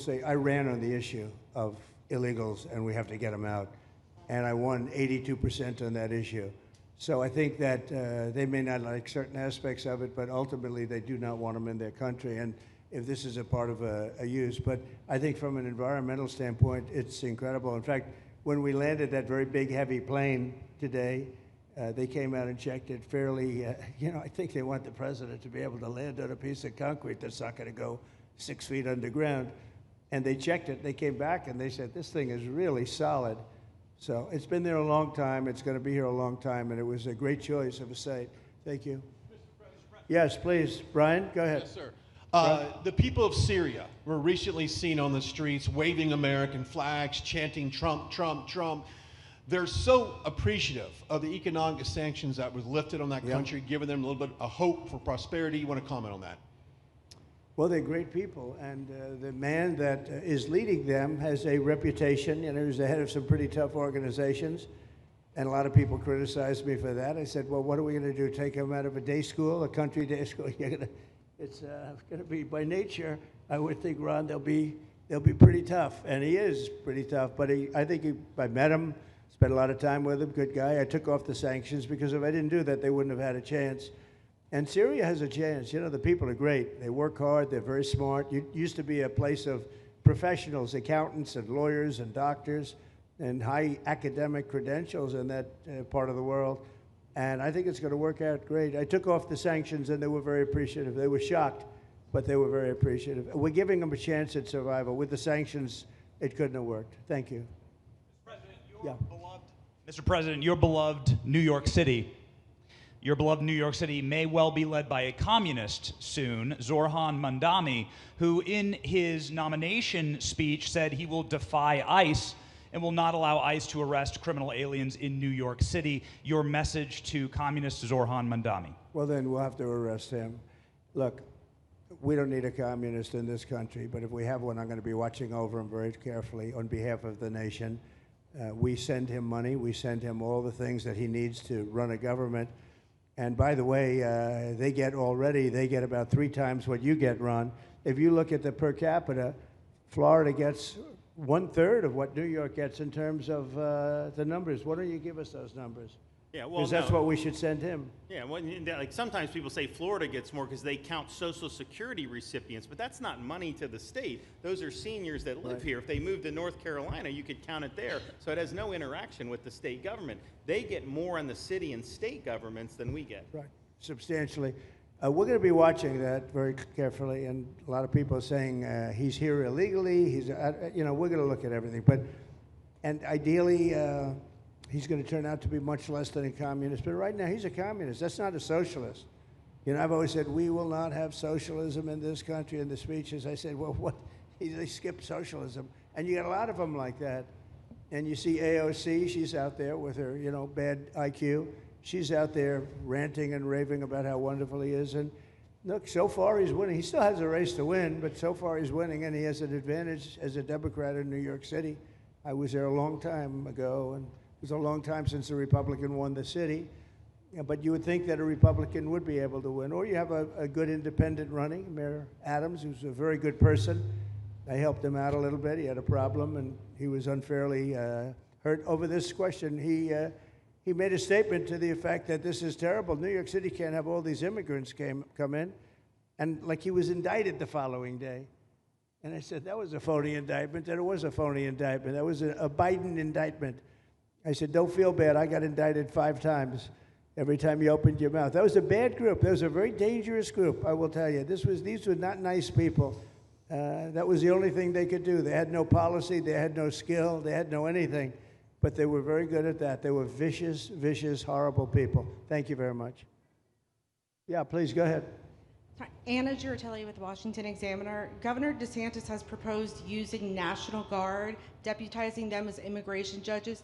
say I ran on the issue of illegals and we have to get them out. And I won 82% on that issue. So I think that they may not like certain aspects of it, but ultimately they do not want them in their country. And if this is a part of a use. But I think from an environmental standpoint, it's incredible. In fact, when we landed that very big, heavy plane today, they came out and checked it fairly. I think they want the president to be able to land on a piece of concrete that's not going to go 6 feet underground. And they checked it. They came back and they said, this thing is really solid. So it's been there a long time. It's going to be here a long time. And it was a great choice of a site. Thank you. Yes, please. Brian, go ahead. Yes, sir. The people of Syria were recently seen on the streets waving American flags, chanting Trump, Trump, Trump. They're so appreciative of the economic sanctions that was lifted on that country, giving them a little bit of hope for prosperity. You want to comment on that? Well, they're great people, and the man that is leading them has a reputation. He was the head of some pretty tough organizations, and a lot of people criticized me for that. I said, well, what are we going to do, take him out of a day school, a country day school? It's going to be, by nature, I would think, Ron, they'll be pretty tough, and he is pretty tough, but I think I met him, spent a lot of time with him, good guy. I took off the sanctions because if I didn't do that, they wouldn't have had a chance. And Syria has a chance. The people are great. They work hard. They're very smart. It used to be a place of professionals, accountants and lawyers and doctors and high academic credentials in that part of the world. And I think it's going to work out great. I took off the sanctions, and they were very appreciative. They were shocked, but they were very appreciative. We're giving them a chance at survival. With the sanctions, it couldn't have worked. Thank you. Mr. President, your beloved New York City. Your beloved New York City may well be led by a communist soon, Zohran Mamdani, who in his nomination speech said he will defy ICE and will not allow ICE to arrest criminal aliens in New York City. Your message to communist Zohran Mamdani? Well, then we'll have to arrest him. Look, we don't need a communist in this country, but if we have one, I'm going to be watching over him very carefully on behalf of the nation. We send him money. We send him all the things that he needs to run a government. And by the way, they get about 3 times what you get, Ron. If you look at the per capita, Florida gets 1/3 of what New York gets in terms of the numbers. Why don't you give us those numbers? Yeah, well, because that's what we should send him. Yeah, well, like sometimes people say Florida gets more because they count Social Security recipients, but that's not money to the state. Those are seniors that live here. If they moved to North Carolina, you could count it there. So it has no interaction with the state government. They get more on the city and state governments than we get. Right, substantially. We're going to be watching that very carefully, and a lot of people are saying he's here illegally. We're going to look at everything, and ideally. He's going to turn out to be much less than a communist. But right now, he's a communist. That's not a socialist. I've always said, we will not have socialism in this country. In the speeches, I said, well, what? They skipped socialism. And you got a lot of them like that. And you see AOC, she's out there with her, bad IQ. She's out there ranting and raving about how wonderful he is. And look, so far he's winning. He still has a race to win, but so far he's winning, and he has an advantage as a Democrat in New York City. I was there a long time ago, and it was a long time since a Republican won the city, but you would think that a Republican would be able to win. Or you have a good independent running, Mayor Adams, who's a very good person. I helped him out a little bit. He had a problem, and he was unfairly hurt over this question. He made a statement to the effect that this is terrible. New York City can't have all these immigrants come in, and like he was indicted the following day. And I said, that was a phony indictment, and it was a phony indictment. That was a Biden indictment. I said, don't feel bad. I got indicted 5 times every time you opened your mouth. That was a bad group. That was a very dangerous group, I will tell you. These were not nice people. That was the only thing they could do. They had no policy. They had no skill. They had no anything. But they were very good at that. They were vicious, vicious, horrible people. Thank you very much. Yeah, please go ahead. Anna Giratelli with the Washington Examiner. Governor DeSantis has proposed using National Guard, deputizing them as immigration judges